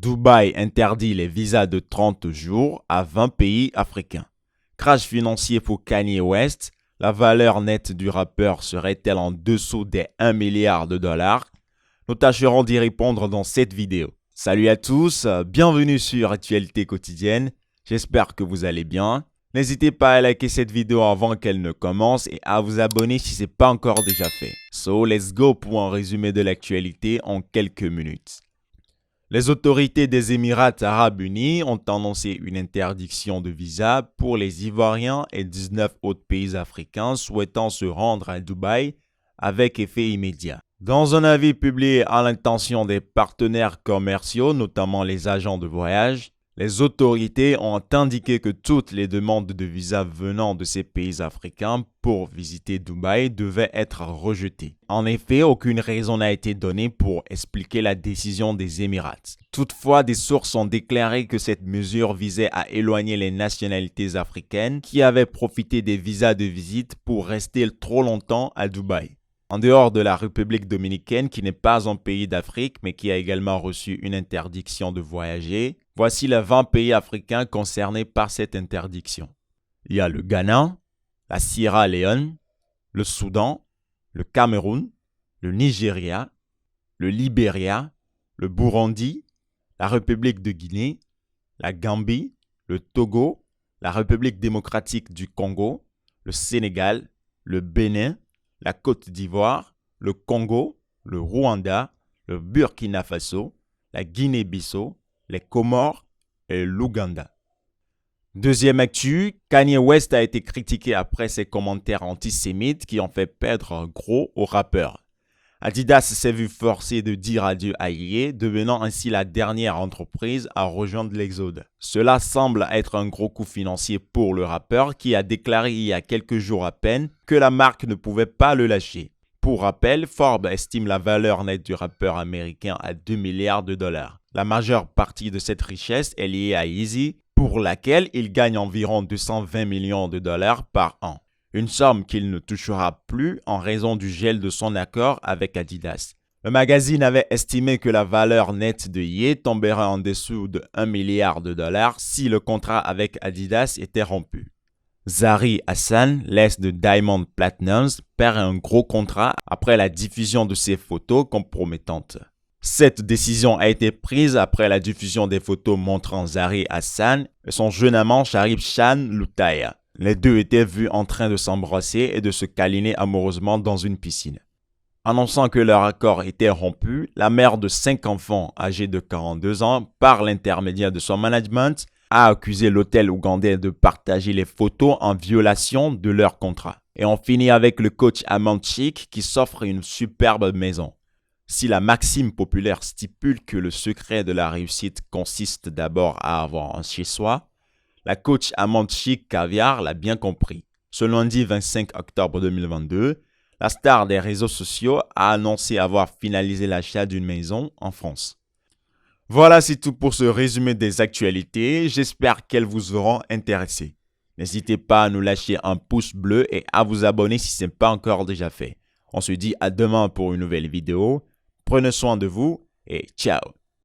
Dubaï interdit les visas de 30 jours à 20 pays africains. Crash financier pour Kanye West. La valeur nette du rappeur serait-elle en dessous des 1 milliard de dollars? Nous tâcherons d'y répondre dans cette vidéo. Salut à tous, bienvenue sur Actualité quotidienne. J'espère que vous allez bien. N'hésitez pas à liker cette vidéo avant qu'elle ne commence et à vous abonner si ce n'est pas encore déjà fait. So, let's go pour un résumé de l'actualité en quelques minutes. Les autorités des Émirats arabes unis ont annoncé une interdiction de visa pour les Ivoiriens et 19 autres pays africains souhaitant se rendre à Dubaï avec effet immédiat. Dans un avis publié à l'intention des partenaires commerciaux, notamment les agents de voyage, les autorités ont indiqué que toutes les demandes de visa venant de ces pays africains pour visiter Dubaï devaient être rejetées. En effet, aucune raison n'a été donnée pour expliquer la décision des Émirats. Toutefois, des sources ont déclaré que cette mesure visait à éloigner les nationalités africaines qui avaient profité des visas de visite pour rester trop longtemps à Dubaï. En dehors de la République dominicaine, qui n'est pas un pays d'Afrique, mais qui a également reçu une interdiction de voyager, voici les 20 pays africains concernés par cette interdiction. Il y a le Ghana, la Sierra Leone, le Soudan, le Cameroun, le Nigeria, le Libéria, le Burundi, la République de Guinée, la Gambie, le Togo, la République démocratique du Congo, le Sénégal, le Bénin, la Côte d'Ivoire, le Congo, le Rwanda, le Burkina Faso, la Guinée-Bissau, les Comores et l'Ouganda. Deuxième actu, Kanye West a été critiqué après ses commentaires antisémites qui ont fait perdre gros au rappeur. Adidas s'est vu forcé de dire adieu à Ye, devenant ainsi la dernière entreprise à rejoindre l'Exode. Cela semble être un gros coup financier pour le rappeur qui a déclaré il y a quelques jours à peine que la marque ne pouvait pas le lâcher. Pour rappel, Forbes estime la valeur nette du rappeur américain à 2 milliards de dollars. La majeure partie de cette richesse est liée à Yeezy, pour laquelle il gagne environ 220 millions de dollars par an. Une somme qu'il ne touchera plus en raison du gel de son accord avec Adidas. Le magazine avait estimé que la valeur nette de Ye tomberait en dessous de 1 milliard de dollars si le contrat avec Adidas était rompu. Zari Hassan, l'ex de Diamond Platnumz, perd un gros contrat après la diffusion de ses photos compromettantes. Cette décision a été prise après la diffusion des photos montrant Zari Hassan et son jeune amant Sharif Chan Loutaya. Les deux étaient vus en train de s'embrasser et de se câliner amoureusement dans une piscine. Annonçant que leur accord était rompu, la mère de 5 enfants âgés de 42 ans, par l'intermédiaire de son management, a accusé l'hôtel ougandais de partager les photos en violation de leur contrat. Et on finit avec le coach Amand Chick qui s'offre une superbe maison. Si la maxime populaire stipule que le secret de la réussite consiste d'abord à avoir un chez-soi, la coach Amand Chick Caviar l'a bien compris. Ce lundi 25 octobre 2022, la star des réseaux sociaux a annoncé avoir finalisé l'achat d'une maison en France. Voilà, c'est tout pour ce résumé des actualités. J'espère qu'elles vous auront intéressé. N'hésitez pas à nous lâcher un pouce bleu et à vous abonner si ce n'est pas encore déjà fait. On se dit à demain pour une nouvelle vidéo. Prenez soin de vous et ciao!